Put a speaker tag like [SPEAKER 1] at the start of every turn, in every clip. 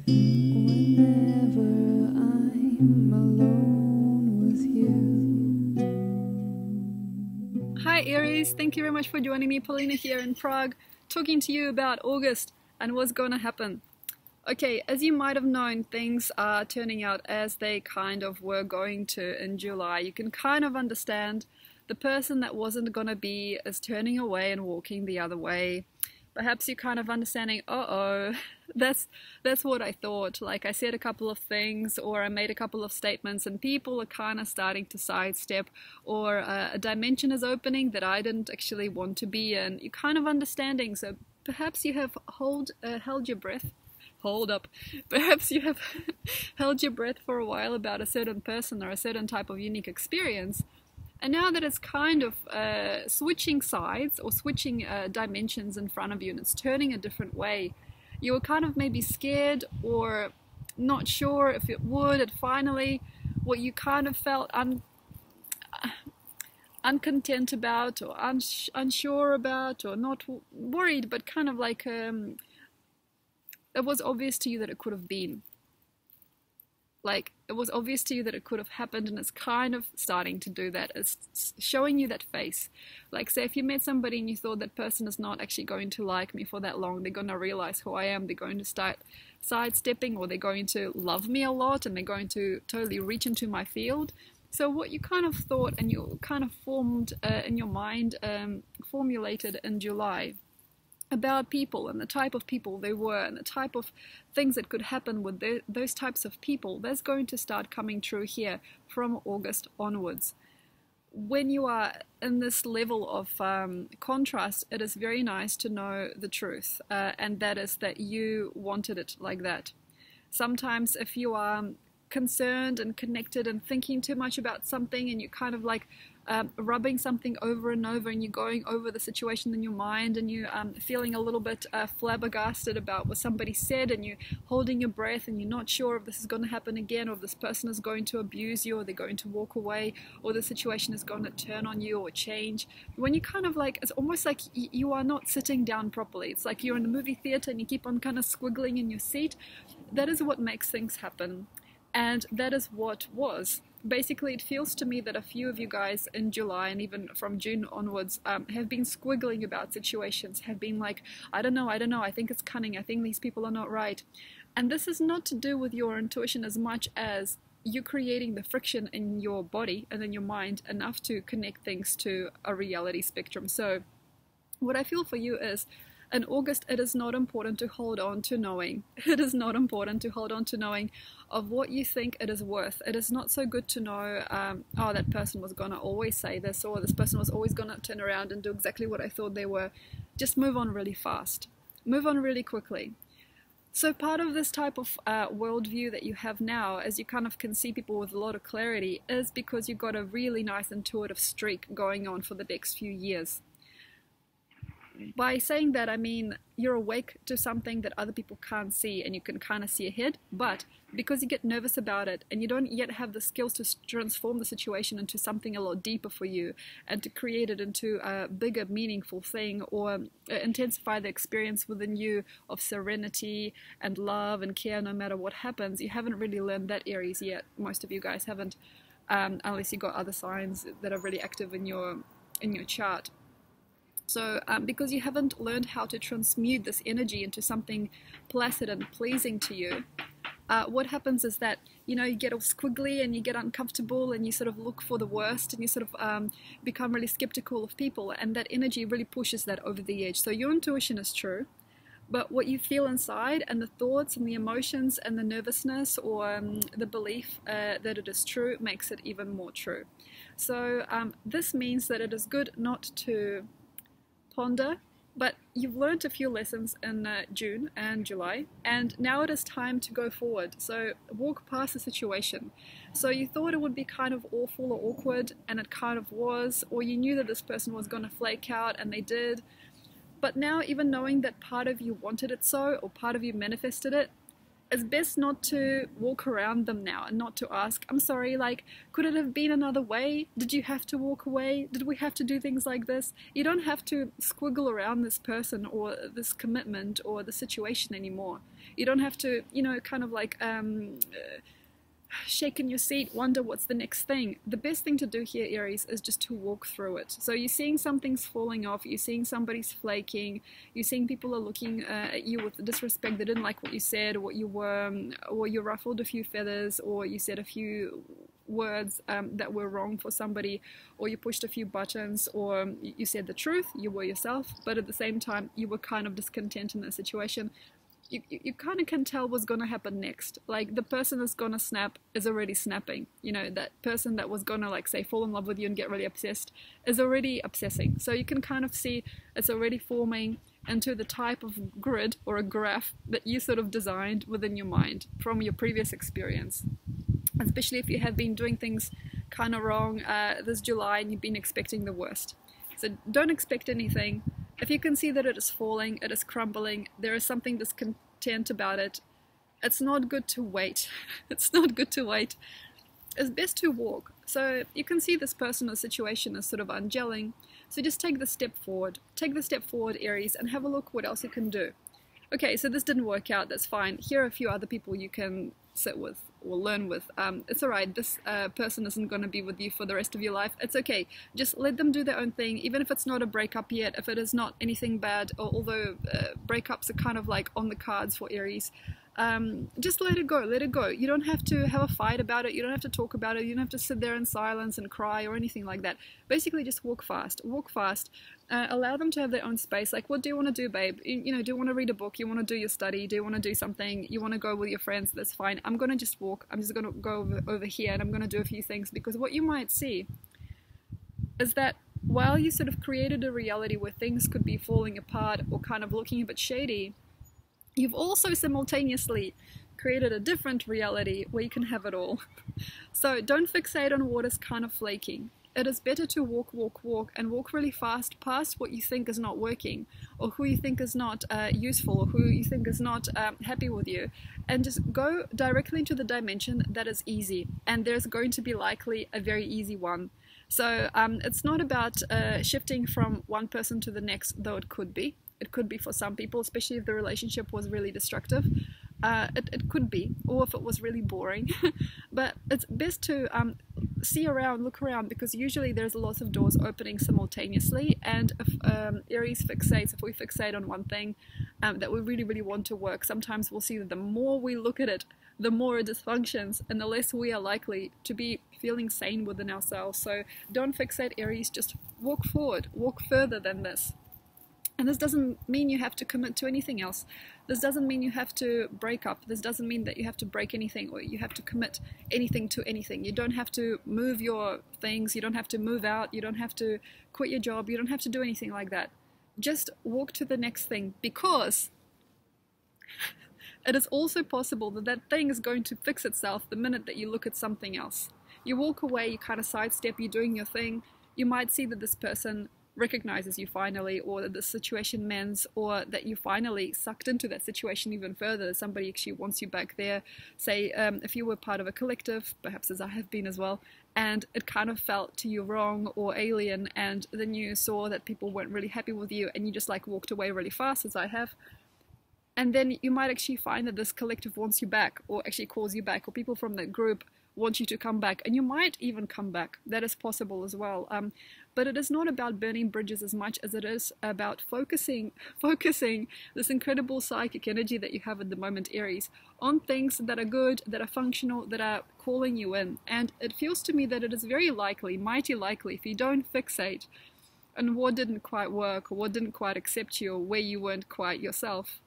[SPEAKER 1] Whenever I'm alone with you.
[SPEAKER 2] Hi Aries, thank you very much for joining me. Paulina here in Prague, talking to you about August and what's going to happen. Okay, as you might have known, things are turning out as they kind of were going to in July. You can kind of understand the person that wasn't going to be is turning away and walking the other way. Perhaps you're kind of understanding, uh-oh, that's what I thought. Like I said a couple of things or I made a couple of statements and people are kind of starting to sidestep, or a dimension is opening that I didn't actually want to be in. You're kind of understanding. So perhaps you have held your breath. Hold up. Perhaps you have held your breath for a while about a certain person or a certain type of unique experience. And now that it's kind of switching sides or switching dimensions in front of you and it's turning a different way, you were kind of maybe scared or not sure if it would, and finally what you kind of felt uncontent about or unsure about or not worried, but kind of like it was obvious to you that it could have been. Like, it was obvious to you that it could have happened, and it's kind of starting to do that. It's showing you that face. Like, say, if you met somebody and you thought that person is not actually going to like me for that long, they're going to realize who I am, they're going to start sidestepping, or they're going to love me a lot, and they're going to totally reach into my field. So what you kind of thought and you kind of formed in your mind, formulated in July, about people and the type of people they were and the type of things that could happen with those types of people, that's going to start coming true here from August onwards. When you are in this level of contrast, it is very nice to know the truth, and that is that you wanted it like that. Sometimes if you are concerned and connected and thinking too much about something and you kind of like rubbing something over and over and you're going over the situation in your mind and you're feeling a little bit flabbergasted about what somebody said, and you're holding your breath and you're not sure if this is going to happen again, or if this person is going to abuse you, or they're going to walk away, or the situation is going to turn on you or change. When you kind of like, it's almost like you are not sitting down properly. It's like you're in a movie theater and you keep on kind of squiggling in your seat. That is what makes things happen. And that is what was. Basically, it feels to me that a few of you guys in July and even from June onwards have been squiggling about situations, have been like, I don't know, I think it's cunning, I think these people are not right. And this is not to do with your intuition as much as you creating the friction in your body and in your mind enough to connect things to a reality spectrum. So what I feel for you is, in August, it is not important to hold on to knowing. It is not important to hold on to knowing of what you think it is worth. It is not so good to know, oh, that person was going to always say this, or this person was always going to turn around and do exactly what I thought they were. Just move on really fast. Move on really quickly. So part of this type of worldview that you have now, as you kind of can see people with a lot of clarity, is because you've got a really nice intuitive streak going on for the next few years. By saying that, I mean you're awake to something that other people can't see and you can kind of see ahead, but because you get nervous about it and you don't yet have the skills to transform the situation into something a lot deeper for you and to create it into a bigger, meaningful thing, or intensify the experience within you of serenity and love and care no matter what happens, you haven't really learned that Aries yet. Most of you guys haven't, unless you got other signs that are really active in your chart. So because you haven't learned how to transmute this energy into something placid and pleasing to you, what happens is that, you know, you get all squiggly and you get uncomfortable and you sort of look for the worst and you sort of become really skeptical of people, and that energy really pushes that over the edge. So your intuition is true, but what you feel inside and the thoughts and the emotions and the nervousness or the belief that it is true makes it even more true. So this means that it is good not to ponder, but you've learned a few lessons in June and July, and now it is time to go forward. So walk past the situation. So you thought it would be kind of awful or awkward, and it kind of was, or you knew that this person was going to flake out, and they did. But now, even knowing that part of you wanted it so, or part of you manifested it, it's best not to walk around them now and not to ask, I'm sorry, like, could it have been another way? Did you have to walk away? Did we have to do things like this? You don't have to squiggle around this person or this commitment or the situation anymore. You don't have to, kind of like shake in your seat, wonder what's the next thing. The best thing to do here, Aries, is just to walk through it. So you're seeing something's falling off, you're seeing somebody's flaking, you're seeing people are looking at you with disrespect, they didn't like what you said, or what you were, or you ruffled a few feathers, or you said a few words that were wrong for somebody, or you pushed a few buttons, or you said the truth, you were yourself, but at the same time you were kind of discontent in the situation. You kind of can tell what's going to happen next. Like, the person that's going to snap is already snapping. That person that was going to, like, say, fall in love with you and get really obsessed is already obsessing. So you can kind of see it's already forming into the type of grid or a graph that you sort of designed within your mind from your previous experience. Especially if you have been doing things kind of wrong this July and you've been expecting the worst. So don't expect anything. If you can see that it is falling, it is crumbling, there is something discontent about it, it's not good to wait. It's not good to wait. It's best to walk. So you can see this person or situation is sort of ungelling. So just take the step forward. Take the step forward, Aries, and have a look what else you can do. Okay, so this didn't work out, that's fine. Here are a few other people you can sit with or learn with. It's alright, this person isn't going to be with you for the rest of your life. It's okay, just let them do their own thing, even if it's not a breakup yet, if it is not anything bad, or although breakups are kind of like on the cards for Aries. Just let it go, let it go. You don't have to have a fight about it, you don't have to talk about it, you don't have to sit there in silence and cry or anything like that. Basically just walk fast, allow them to have their own space. Like, what do you want to do, babe? Do you want to read a book? You want to do your study? Do you want to do something? You want to go with your friends? That's fine. I'm going to just walk. I'm just going to go over here and I'm going to do a few things, because what you might see is that while you sort of created a reality where things could be falling apart or kind of looking a bit shady, you've also simultaneously created a different reality where you can have it all. So don't fixate on what is kind of flaking. It is better to walk, and walk really fast past what you think is not working, or who you think is not useful, or who you think is not happy with you, and just go directly into the dimension that is easy, and there's going to be likely a very easy one. So it's not about shifting from one person to the next, though it could be. It could be for some people, especially if the relationship was really destructive. It could be, or if it was really boring. But it's best to see around, look around, because usually there's lots of doors opening simultaneously. And if Aries fixates, if we fixate on one thing that we really, really want to work, sometimes we'll see that the more we look at it, the more it dysfunctions, and the less we are likely to be feeling sane within ourselves. So don't fixate, Aries, just walk forward, walk further than this. And this doesn't mean you have to commit to anything else. This doesn't mean you have to break up. This doesn't mean that you have to break anything or you have to commit anything to anything. You don't have to move your things. You don't have to move out. You don't have to quit your job. You don't have to do anything like that. Just walk to the next thing, because it is also possible that that thing is going to fix itself the minute that you look at something else. You walk away, you kind of sidestep, you're doing your thing. You might see that this person recognizes you finally, or that the situation mends, or that you finally sucked into that situation even further. Somebody actually wants you back there. Say if you were part of a collective, perhaps as I have been as well, and it kind of felt to you wrong or alien, and then you saw that people weren't really happy with you and you just like walked away really fast, as I have. And then you might actually find that this collective wants you back, or actually calls you back, or people from that group want you to come back, and you might even come back. That is possible as well. But it is not about burning bridges as much as it is about focusing this incredible psychic energy that you have at the moment, Aries, on things that are good, that are functional, that are calling you in. And it feels to me that it is very likely, mighty likely, if you don't fixate on what didn't quite work, or what didn't quite accept you, or where you weren't quite yourself,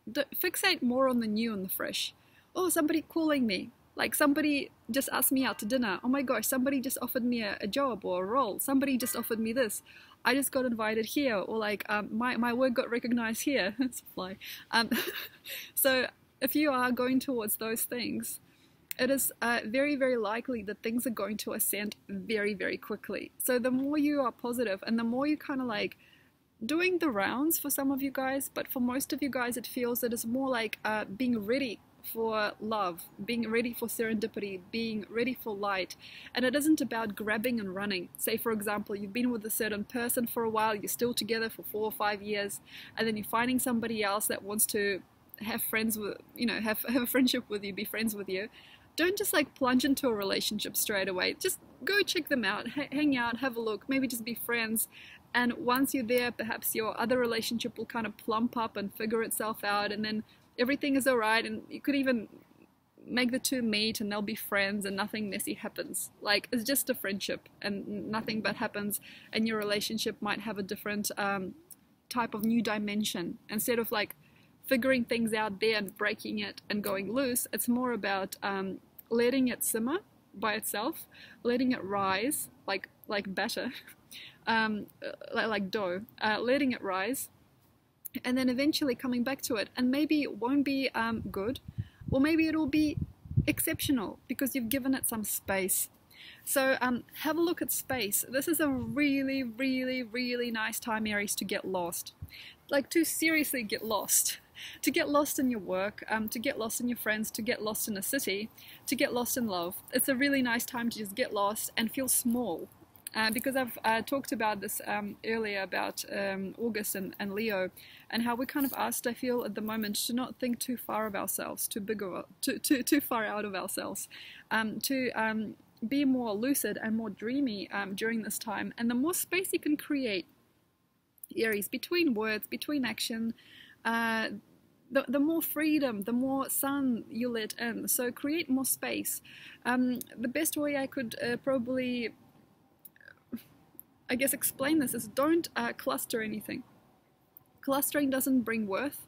[SPEAKER 2] fixate more on the new and the fresh. Oh, somebody calling me. Like, somebody just asked me out to dinner. Oh my gosh, somebody just offered me a job or a role. Somebody just offered me this. I just got invited here. Or like, my work got recognized here. It's a fly. So if you are going towards those things, it is very, very likely that things are going to ascend very, very quickly. So the more you are positive, and the more you kind of like doing the rounds for some of you guys, but for most of you guys, it feels that it's more like being ready for love, being ready for serendipity, being ready for light. And it isn't about grabbing and running. Say, for example, you've been with a certain person for a while, you're still together for 4 or 5 years, and then you're finding somebody else that wants to have friends with, you know, have a friendship with you, be friends with you. Don't just like plunge into a relationship straight away. Just go check them out, hang out, have a look, maybe just be friends. And once you're there, perhaps your other relationship will kind of plump up and figure itself out, and then everything is all right, and you could even make the two meet and they'll be friends and nothing messy happens. Like, it's just a friendship and nothing bad happens, and your relationship might have a different type of new dimension. Instead of like figuring things out there and breaking it and going loose, it's more about letting it simmer by itself, letting it rise like batter, like dough, letting it rise, and then eventually coming back to it. And maybe it won't be good, or maybe it'll be exceptional because you've given it some space. So have a look at space. This is a really, really, really nice time, Aries, to get lost. Like, to seriously get lost. To get lost in your work, to get lost in your friends, to get lost in a city, to get lost in love. It's a really nice time to just get lost and feel small. Because I've talked about this earlier about August and Leo, and how we're kind of asked, I feel, at the moment, to not think too far of ourselves, too far out of ourselves, to be more lucid and more dreamy during this time. And the more space you can create, Aries, between words, between action, the more freedom, the more sun you let in. So create more space. The best way I could probably, I guess, explain this is don't cluster anything. Clustering doesn't bring worth.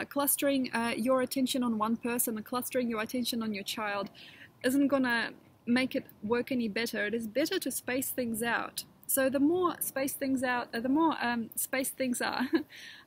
[SPEAKER 2] Clustering your attention on one person, and clustering your attention on your child isn't gonna make it work any better. It is better to space things out. So the more space things out, the more space things are,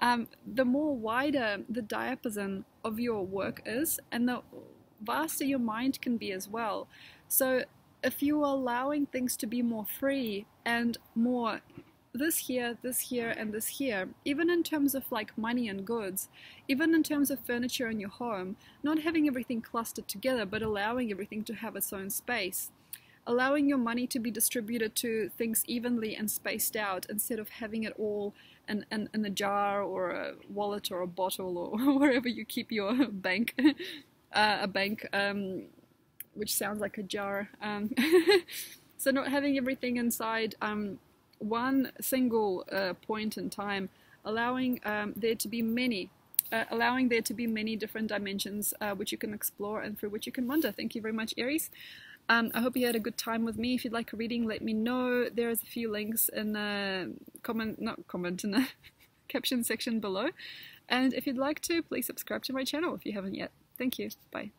[SPEAKER 2] the more wider the diapason of your work is, and the vaster your mind can be as well. So if you are allowing things to be more free and more this here, and this here, even in terms of like money and goods, even in terms of furniture in your home, not having everything clustered together, but allowing everything to have its own space. Allowing your money to be distributed to things evenly and spaced out, instead of having it all in a jar or a wallet or a bottle or wherever you keep your bank, a bank, which sounds like a jar. So not having everything inside one single point in time, allowing there to be many different dimensions which you can explore and through which you can wonder. Thank you very much, Aries. I hope you had a good time with me. If you'd like a reading, let me know. There's a few links in the in the caption section below. And if you'd like to, please subscribe to my channel if you haven't yet. Thank you. Bye.